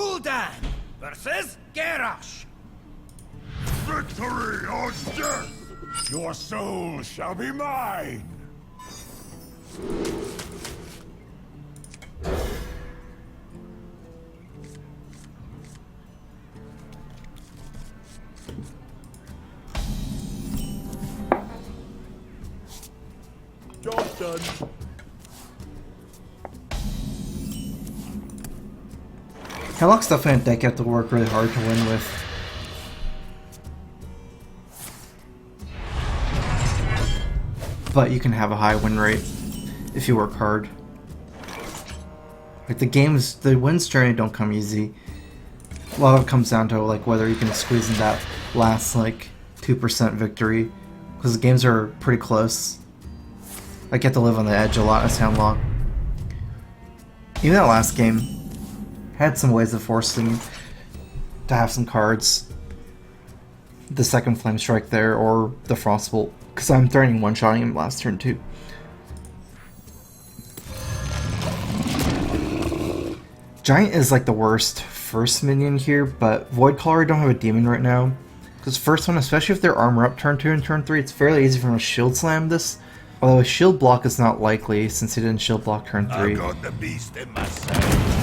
Gul'dan versus Garrosh. Victory or death! Your soul shall be mine! Job done. Handlock's definitely a deck you have to work really hard to win with. But you can have a high win rate if you work hard. Like the wins journey don't come easy. A lot of it comes down to like whether you can squeeze in that last like 2% victory, because the games are pretty close. Like you have to live on the edge a lot as Handlock. Even that last game had some ways of forcing to have some cards. The second Flame Strike there, or the Frostbolt, because I'm threatening one-shotting him last turn too. Giant is like the worst first minion here, but Void Caller, I don't have a demon right now. Because first one, especially if they're armor up turn 2 and turn 3, it's fairly easy for him to shield slam this. Although a shield block is not likely since he didn't shield block turn 3. I got the beast in my sight.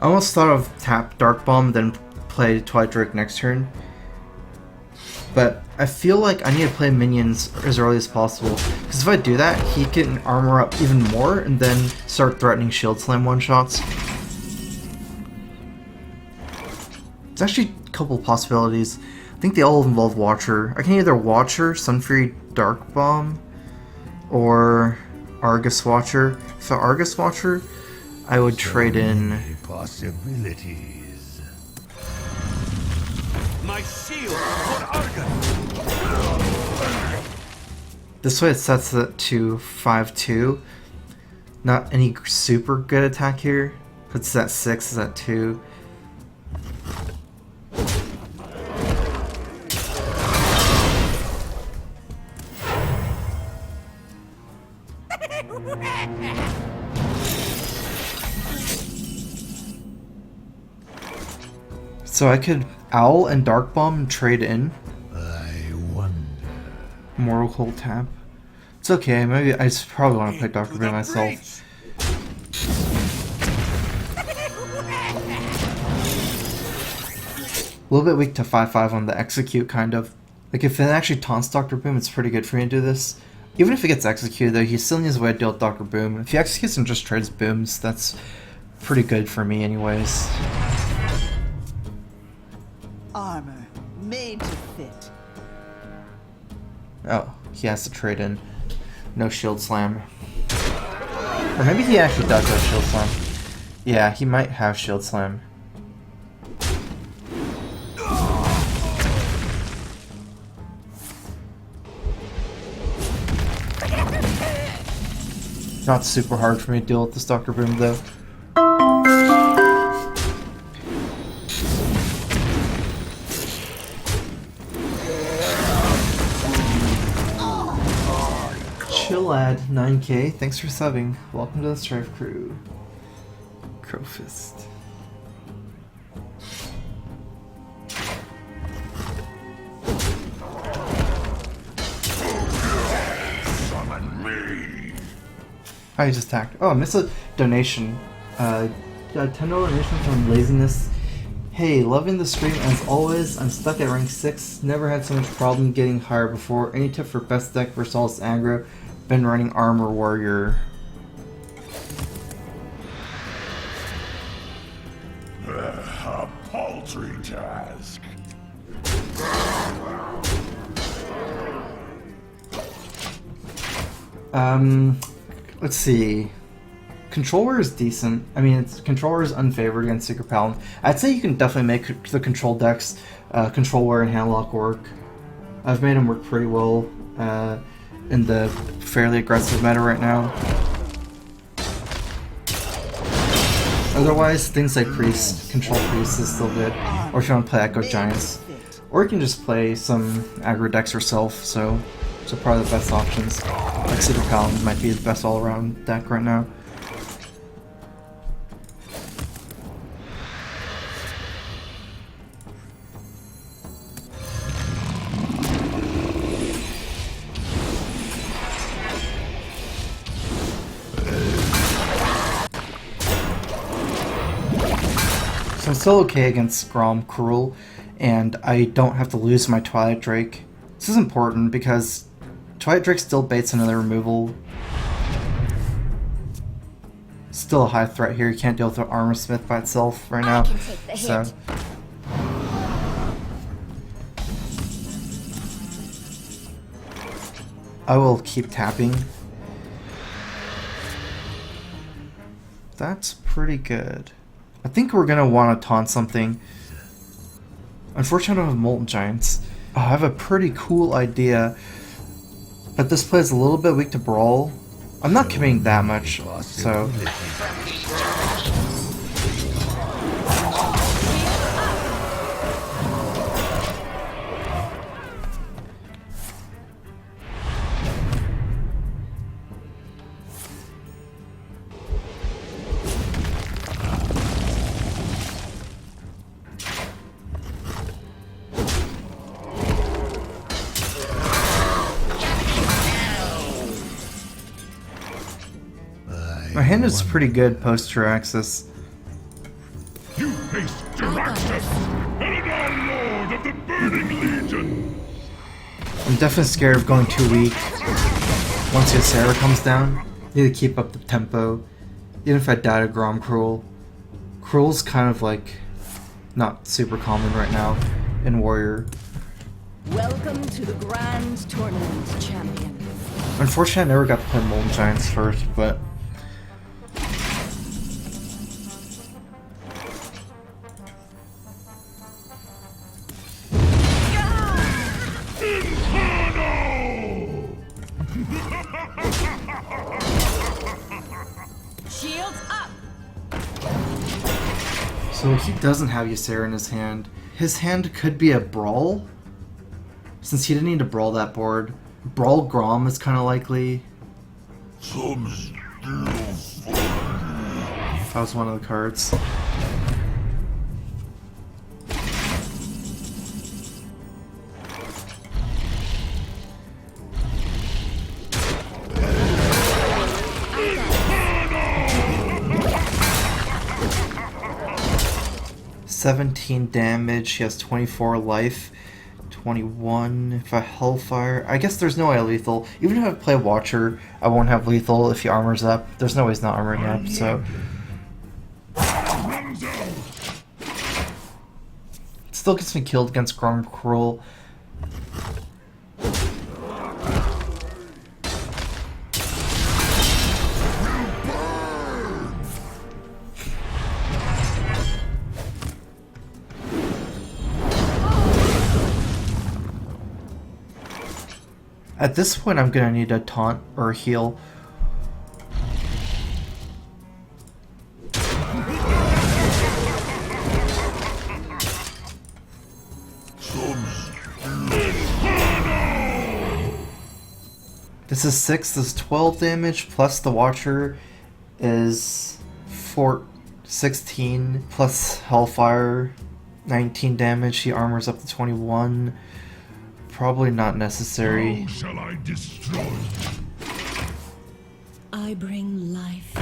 I almost thought of tap Dark Bomb, then play Twilight Drake next turn. But I feel like I need to play minions as early as possible, because if I do that, he can armor up even more and then start threatening Shield Slam one-shots. There's actually a couple possibilities. I think they all involve Watcher. I can either Watcher, Sunfury, Dark Bomb, or Argus Watcher. If I Argus Watcher, I would trade in possibilities. My shield for Argus. This way it sets it to 5-2. Not any super good attack here. Puts it at 6, is at 2. So I could Owl and Dark Bomb and trade in. I wonder. Mortal Cold tap. It's okay, maybe I just probably want to play Dr. Boom myself. A little bit weak to 5-5 on the execute, kind of. Like if it actually taunts Dr. Boom, it's pretty good for me to do this. Even if it gets executed though, he still needs a way to deal with Dr. Boom. If he executes and just trades booms, that's pretty good for me anyways. Armor made to fit. Oh, he has to trade in. No shield slam. Or maybe he actually does have shield slam. Yeah, he might have shield slam. Not super hard for me to deal with this Dr. Boom though. Chillad 9K, thanks for subbing. Welcome to the StrifeCro. Crowfist. Summon me. I just attacked. Oh, I missed a donation. Got a $10 donation from Laziness. Hey, loving the stream as always. I'm stuck at rank 6. Never had so much problem getting higher before. Any tip for best deck versus Aggro? Been running Armor Warrior. A paltry task. Let's see. Controller is decent. I mean, Controller is unfavored against Secret Paladin. I'd say you can definitely make the control decks, Control Warrior and Handlock work. I've made them work pretty well in the fairly aggressive meta right now. Otherwise, things like Priest, Control Priest is still good. Or if you want to play Echo Giants. Or you can just play some aggro decks yourself, so probably the best options. Like Super Paladin might be the best all-around deck right now. So I'm still okay against Grom Cruel, and I don't have to lose my Twilight Drake. This is important because Twilight Drake still baits another removal. Still a high threat here. You can't deal with the Armor Smith by itself right now. So I will keep tapping. That's pretty good. I think we're gonna want to taunt something. Unfortunately, I don't have Molten Giants. Oh, I have a pretty cool idea, but this play is a little bit weak to Brawl. I'm not committing that much, so. My hand is pretty good post Jiraxis. You face Jiraxis, Eladar Lord of the Burning Legion! I'm definitely scared of going too weak. Once Ysera comes down, need to keep up the tempo. Even if I die to Grom Cruel. Cruel's kind of like not super common right now in Warrior. Welcome to the Grand Tournament, champion. Unfortunately, I never got to play Molten Giants first, but Shields up! so he doesn't have Ysera in his hand. His hand could be a Brawl, since he didn't need to Brawl that board. Brawl Grom is kind of likely. That was one of the cards. $17 damage, he has 24 life, 21 if I Hellfire. I guess there's no way lethal. Even if I play Watcher, I won't have lethal if he armors up. There's no way he's not armoring up, so. It still gets me killed against Grom Cruel. At this point, I'm gonna need a taunt or a heal. This is 6, this is 12 damage, plus the Watcher is 16, plus Hellfire, 19 damage, he armors up to 21. Probably not necessary. How shall I destroy? I bring life.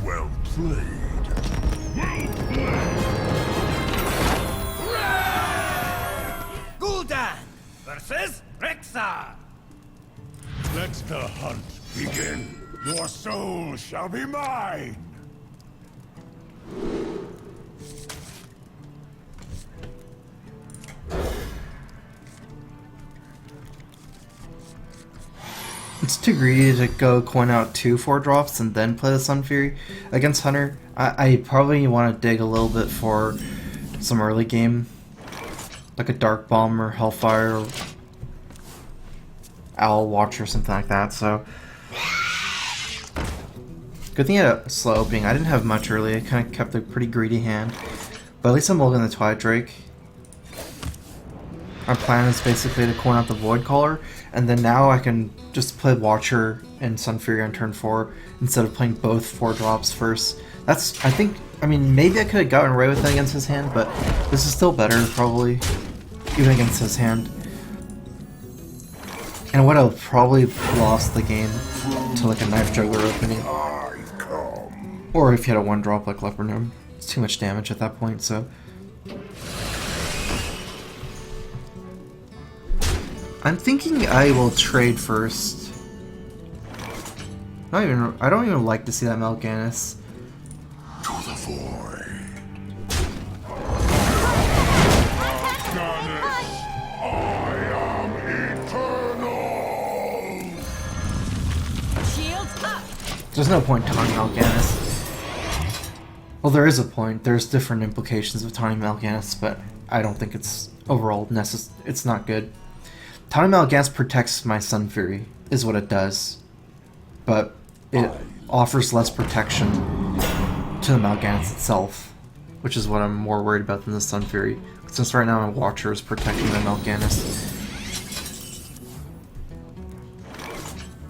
Well played. Gul'dan versus Rexxar. Let the hunt begin. Your soul shall be mine. It's too greedy to go coin out 2 4-drops and then play the Sun Fury against Hunter. I probably want to dig a little bit for some early game, like a Dark Bomb or Hellfire. Owl Watch or something like that, so... Good thing I had a slow opening. I didn't have much early. I kind of kept a pretty greedy hand. But at least I'm mulliganing the Twilight Drake. My plan is basically to coin out the Void Caller, and then now I can just play Watcher and Sun Fury on turn 4 instead of playing both 4-drops first. That's, I think, I mean, maybe I could have gotten away with it against his hand, but this is still better, probably, even against his hand. And I would have probably lost the game to like a Knife Juggler opening. Or if you had a 1-drop like Leopard Gnome. It's too much damage at that point, so... I'm thinking I will trade first. I don't even like to see that Mal'Ganis. To the void. I am eternal. Shields up. There's no point taunting Mal'Ganis. Well, there is a point. There's different implications of taunting Mal'Ganis, but I don't think it's overall it's not good. Taunting Mal'Ganis protects my Sun Fury, is what it does. But it offers less protection to the Mal'Ganis itself, which is what I'm more worried about than the Sun Fury. Since right now my Watcher is protecting the Mal'Ganis.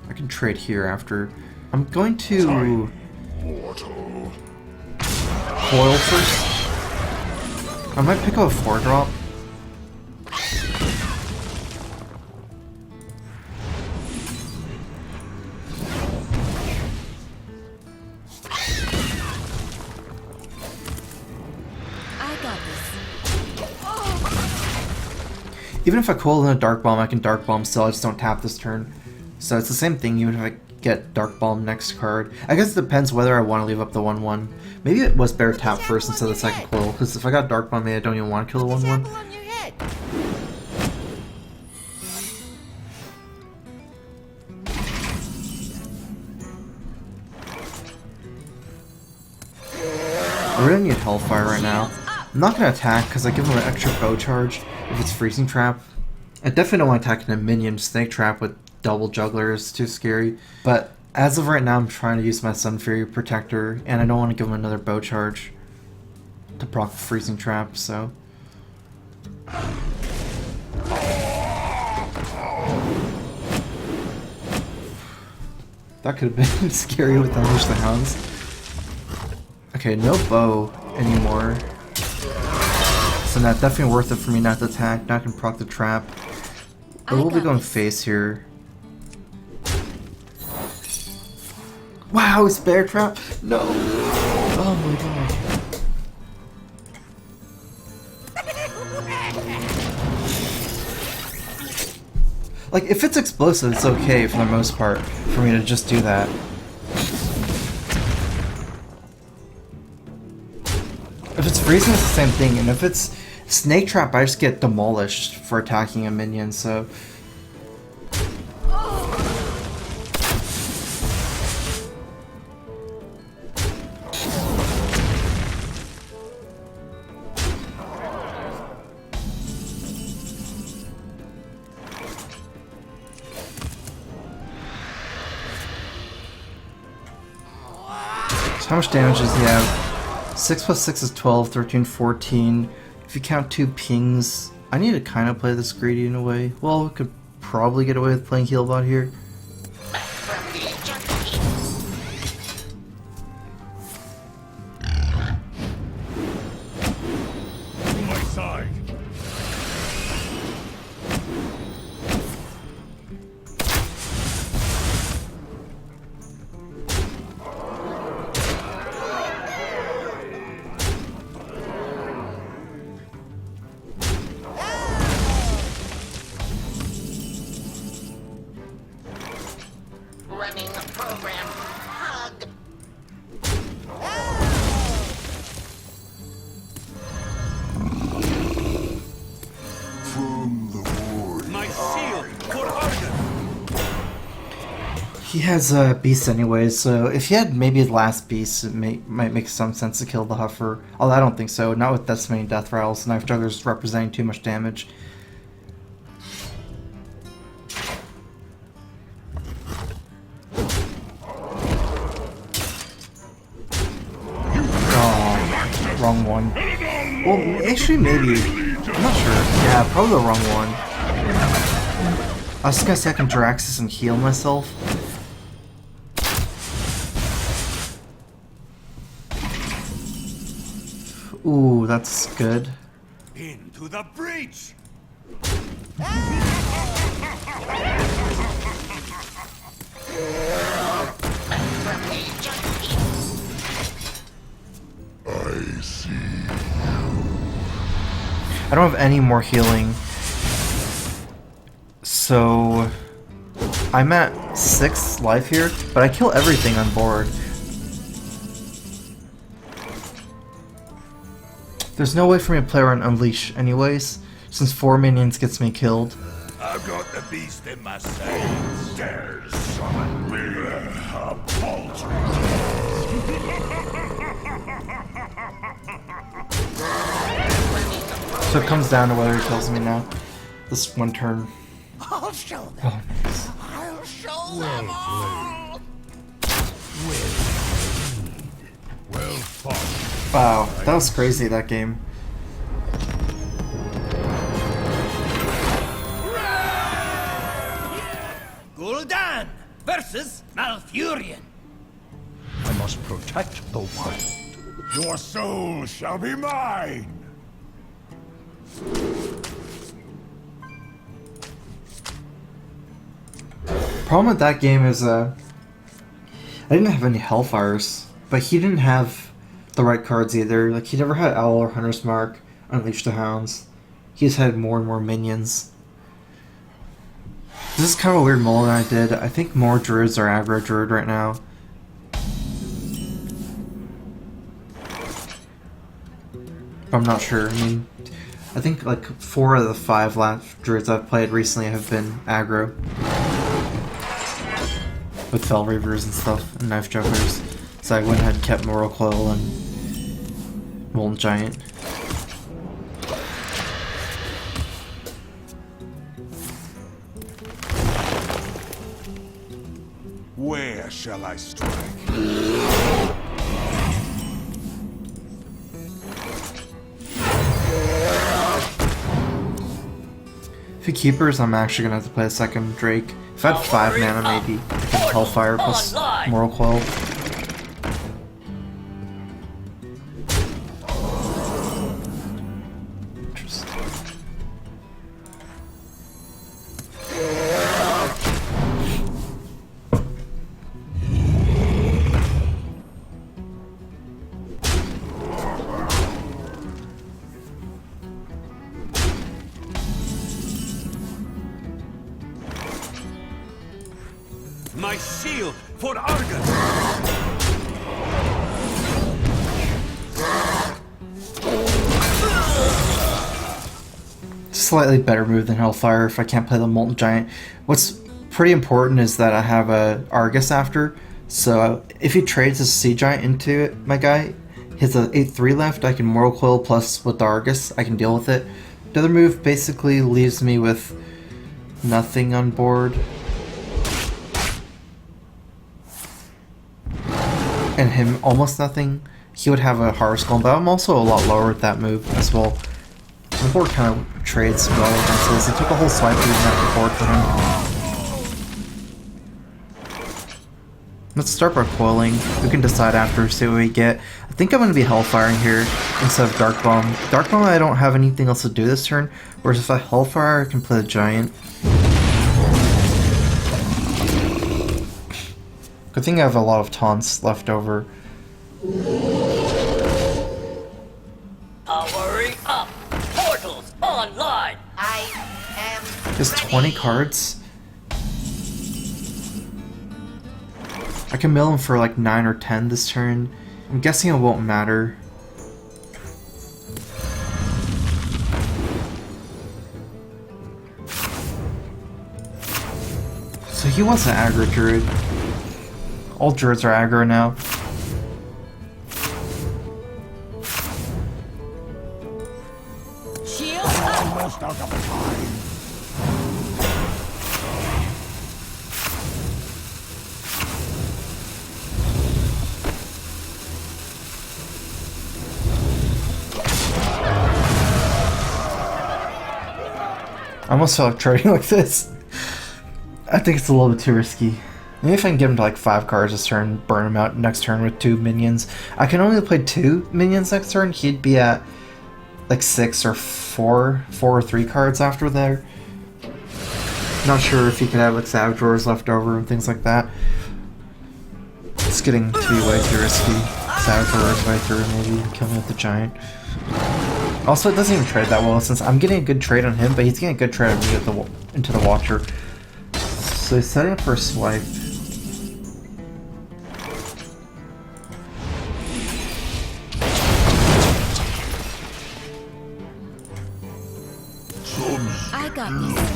I can trade here after. I'm going to coil first. I might pick up a 4-drop. Even if I coil in a Dark Bomb, I can Dark Bomb still, I just don't tap this turn. So it's the same thing even if I get Dark Bomb next card. I guess it depends whether I want to leave up the 1/1. Maybe it was better tap first instead of the second coil, because if I got Dark Bomb, maybe I don't even want to kill the 1/1. I really need Hellfire right now. I'm not going to attack because I give him an extra bow charge if it's Freezing Trap. I definitely don't want to attack in a minion Snake Trap with double Juggler, it's too scary. But as of right now, I'm trying to use my Sun Fury Protector, and I don't want to give him another bow charge to proc the Freezing Trap, so... That could have been scary with Unleash the Hounds. Okay, no bow anymore. So that's definitely worth it for me not to attack. Now I can proc the trap. But we'll be going face here. Wow, it's Bear Trap? No. Oh my god. Like, if it's explosive, it's okay for the most part for me to just do that. If it's freezing, it's the same thing, and if it's Snake Trap, I just get demolished for attacking a minion, so... So how much damage does he have? 6 plus 6 is 12, 13, 14. If you count 2 pings, I need to kind of play this greedy in a way. Well, we could probably get away with playing Healbot here. My side. Running a program. Hug. From the void. My shield for Arden. He has a beast anyway, so if he had maybe the last beast, it might make some sense to kill the Huffer. Although I don't think so, not with Decimating Death Rattles. Knife Juggler's representing too much damage. one. Well, actually, maybe. I'm not sure. Yeah, probably the wrong one. I was gonna say I can Draxus and heal myself. Ooh, that's good. Into the breach! I see. I don't have any more healing. So I'm at 6 life here, but I kill everything on board. There's no way for me to play around Unleash anyways, since 4 minions gets me killed. I've got the beast in my sights. Dare summon me, a paltry. So it comes down to whether he kills me now. This one turn. I'll show them. Oh, nice. I'll show them all. Well fought. Wow, that was crazy, that game. Gul'dan versus Malfurion. I must protect the wild. Your soul shall be mine. Problem with that game is, I didn't have any Hellfires, but he didn't have the right cards either. Like, he never had Owl or Hunter's Mark, Unleash the Hounds. He just had more and more minions. This is kind of a weird mold I did. I think more Druids are aggro Druid right now. I'm not sure. I mean, I think like 4 of the 5 last Druids I've played recently have been aggro. With Fell Reavers and stuff, and Knife Jokers. So I went ahead and kept Moral Coil and Molten Giant. Where shall I strike? If he keepers, I'm actually gonna have to play a second Drake. If I had 5 mana, maybe I can Hellfire plus Moral Coil. Interesting. My shield for Argon! Slightly better move than Hellfire if I can't play the Molten Giant. What's pretty important is that I have a Argus after, so if he trades a Sea Giant into it, my guy, he has a 8-3 left, I can Moral Coil plus with the Argus, I can deal with it. The other move basically leaves me with nothing on board. And him almost nothing. He would have a Hearthstone, but I'm also a lot lower with that move as well. The board kind of trades well against this. It took a whole swipe to even have the board for him. Let's start by coiling. We can decide after, see what we get. I think I'm going to be Hellfiring here instead of Dark Bomb. Dark Bomb, I don't have anything else to do this turn, whereas if I Hellfire, I can play the Giant. Good thing I have a lot of taunts left over. Powering up. Portals online. I am Just ready. 20 cards. I can mill him for like 9 or 10 this turn. I'm guessing it won't matter. So he wants an aggro Druid. All Druids are aggro now. Shield up! Almost out of time. I almost feel like trading like this. I think it's a little bit too risky. Maybe if I can get him to like 5 cards this turn, burn him out next turn with 2 minions. I can only play 2 minions next turn. He'd be at like 6 or 4 or 3 cards after there. Not sure if he could have like Savage Roars left over and things like that. It's getting to be way too risky. Savage Roars way through, maybe kill me with the Giant. Also, it doesn't even trade that well since I'm getting a good trade on him, but he's getting a good trade on me into the Watcher. So he's setting up for a swipe. I got this.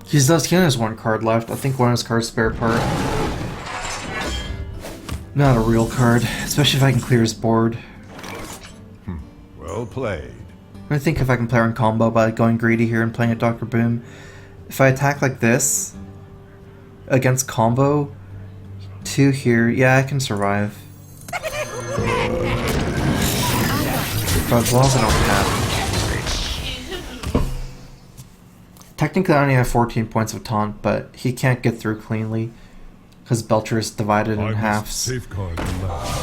He only has 1 card left. I think one of his cards spare part. Not a real card, especially if I can clear his board. Well played. I think if I can play her in combo by going greedy here and playing a Dr. Boom. If I attack like this against combo 2 here, yeah, I can survive. But as long as I don't have. Technically I only have 14 points of taunt, but he can't get through cleanly. Because Belcher is divided in halves. Safeguard the left.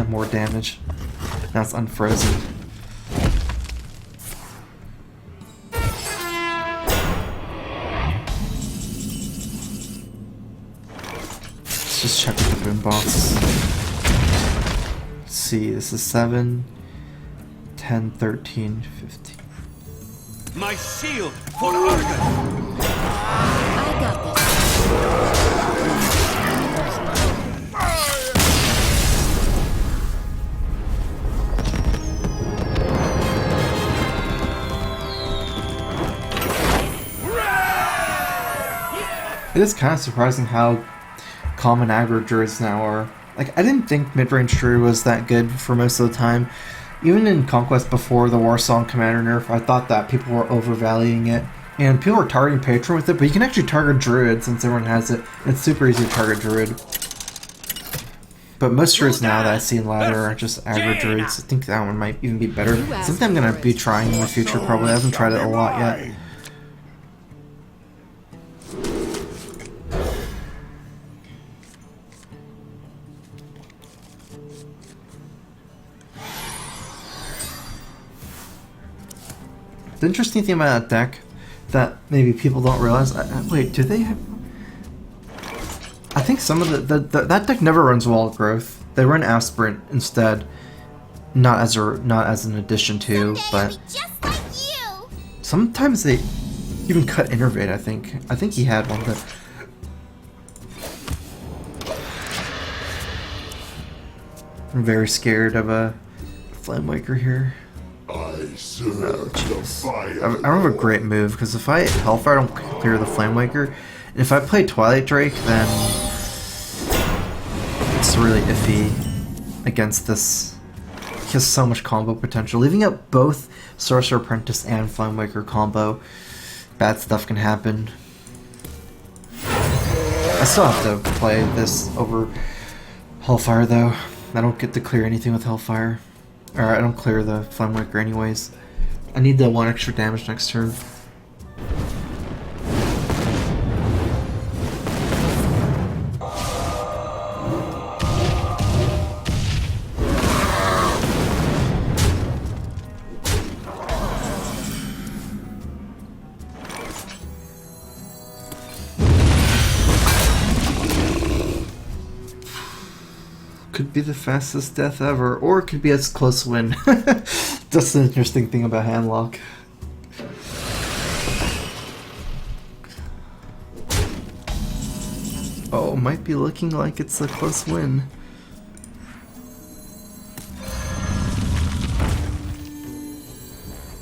More damage. That's unfrozen. Let's just check with the boombox. Let's see, this is 7, 10, 13, 15. My shield for Argon! I got this. It is kind of surprising how common aggro druids now are. Like, I didn't think mid-range druid was that good for most of the time. Even in Conquest before the Warsong Commander nerf, I thought that people were overvaluing it. And people were targeting Patron with it, but you can actually target Druid since everyone has it. It's super easy to target Druid. But most Druids now that I see in ladder are just aggro Druids. I think that one might even be better. Something I'm going to be trying in the future probably. I haven't tried it a lot yet. The interesting thing about that deck that maybe people don't realize. Wait, do they have? I think some of that deck never runs Wall of Growth. They run Aspirant instead, not as an addition to, but sometimes they even cut Innervate. I think he had one that. I'm very scared of a Flamewaker here. I serve the fire. I don't have a great move, because if I hit Hellfire, I don't clear the Flamemaker. And if I play Twilight Drake, then it's really iffy against this. He has so much combo potential. Leaving up both Sorcerer Apprentice and Flamemaker combo, bad stuff can happen. I still have to play this over Hellfire, though. I don't get to clear anything with Hellfire. Or I don't clear the Flamewaker anyways. I need the 1 extra damage next turn. Could be the fastest death ever, or it could be a close win. That's the interesting thing about Handlock. Oh, might be looking like it's a close win.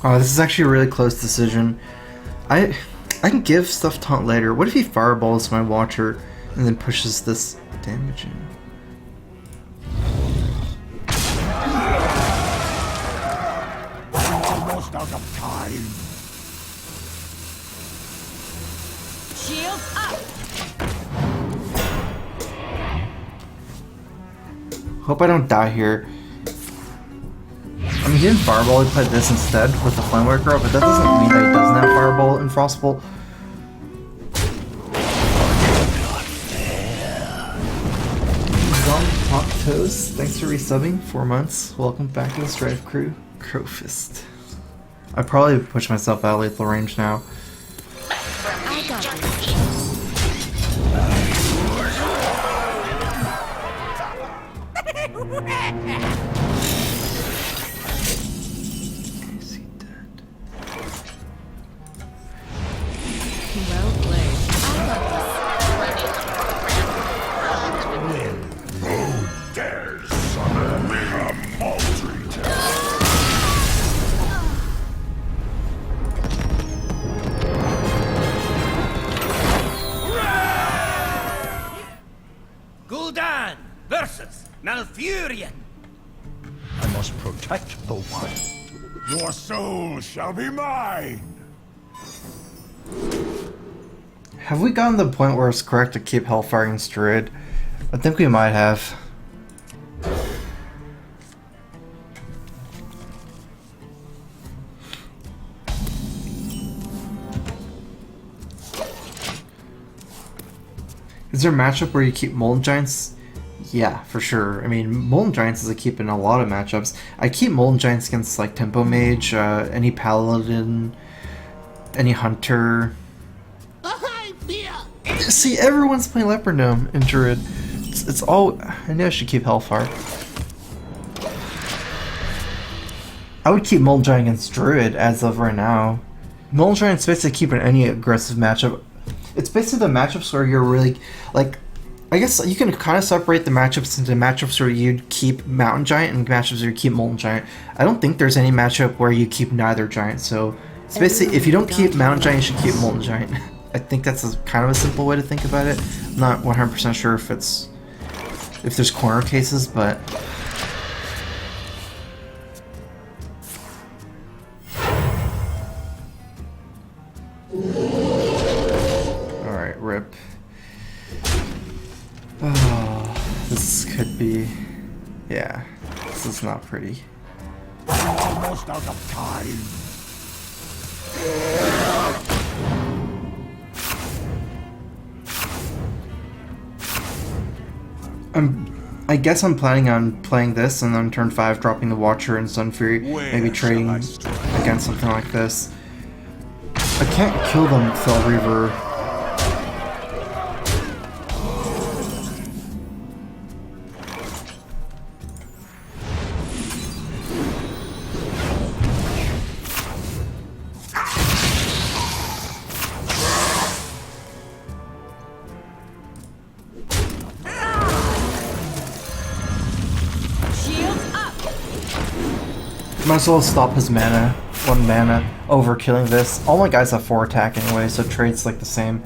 Oh, this is actually a really close decision. I can give stuff taunt later. What if he fireballs my Watcher and then pushes this damage in? Out of time. Shield Shields up! Hope I don't die here. I mean, he didn't Fireball, he played this instead with the Flamewaker, but that doesn't mean that he doesn't have Fireball and Frostbolt. Hot Toast, thanks for resubbing, 4 months. Welcome back to the Strife Crew. Crowfist. I probably push myself out of lethal range now. I got this. Is he dead? Well played. I got Who dares summon me a maltreater? Gul'dan versus Malfurion. I must protect the wild. Your soul shall be mine. Have we gotten to the point where it's correct to keep Hellfire against Druid? I think we might have. Is there a matchup where you keep Molten Giants? Yeah, for sure. I mean, Molten Giants is a keep in a lot of matchups. I keep Molten Giants against like Tempo Mage, any Paladin, any Hunter. See, everyone's playing Leopard Gnome in Druid. It's all. I know I should keep Hellfire. I would keep Molten Giant against Druid as of right now. Molten Giant's basically keeping any aggressive matchup. It's basically the matchups where you're really, like, I guess you can kind of separate the matchups into matchups where you'd keep Mountain Giant and matchups where you keep Molten Giant. I don't think there's any matchup where you keep neither Giant, so it's basically, if you don't keep Mountain Giant, you should keep Molten Giant. I think that's kind of a simple way to think about it. I'm not 100% sure if there's corner cases, but... Alright, rip. Oh, this could be... Yeah, this is not pretty. Almost out of time. I guess I'm planning on playing this and then turn 5 dropping the Watcher and Sun Fury, maybe trading against something like this. I can't kill them with Fell Reaver. Might as well stop his mana, 1 mana, over killing this. All my guys have 4 attack anyway, so trade's like the same.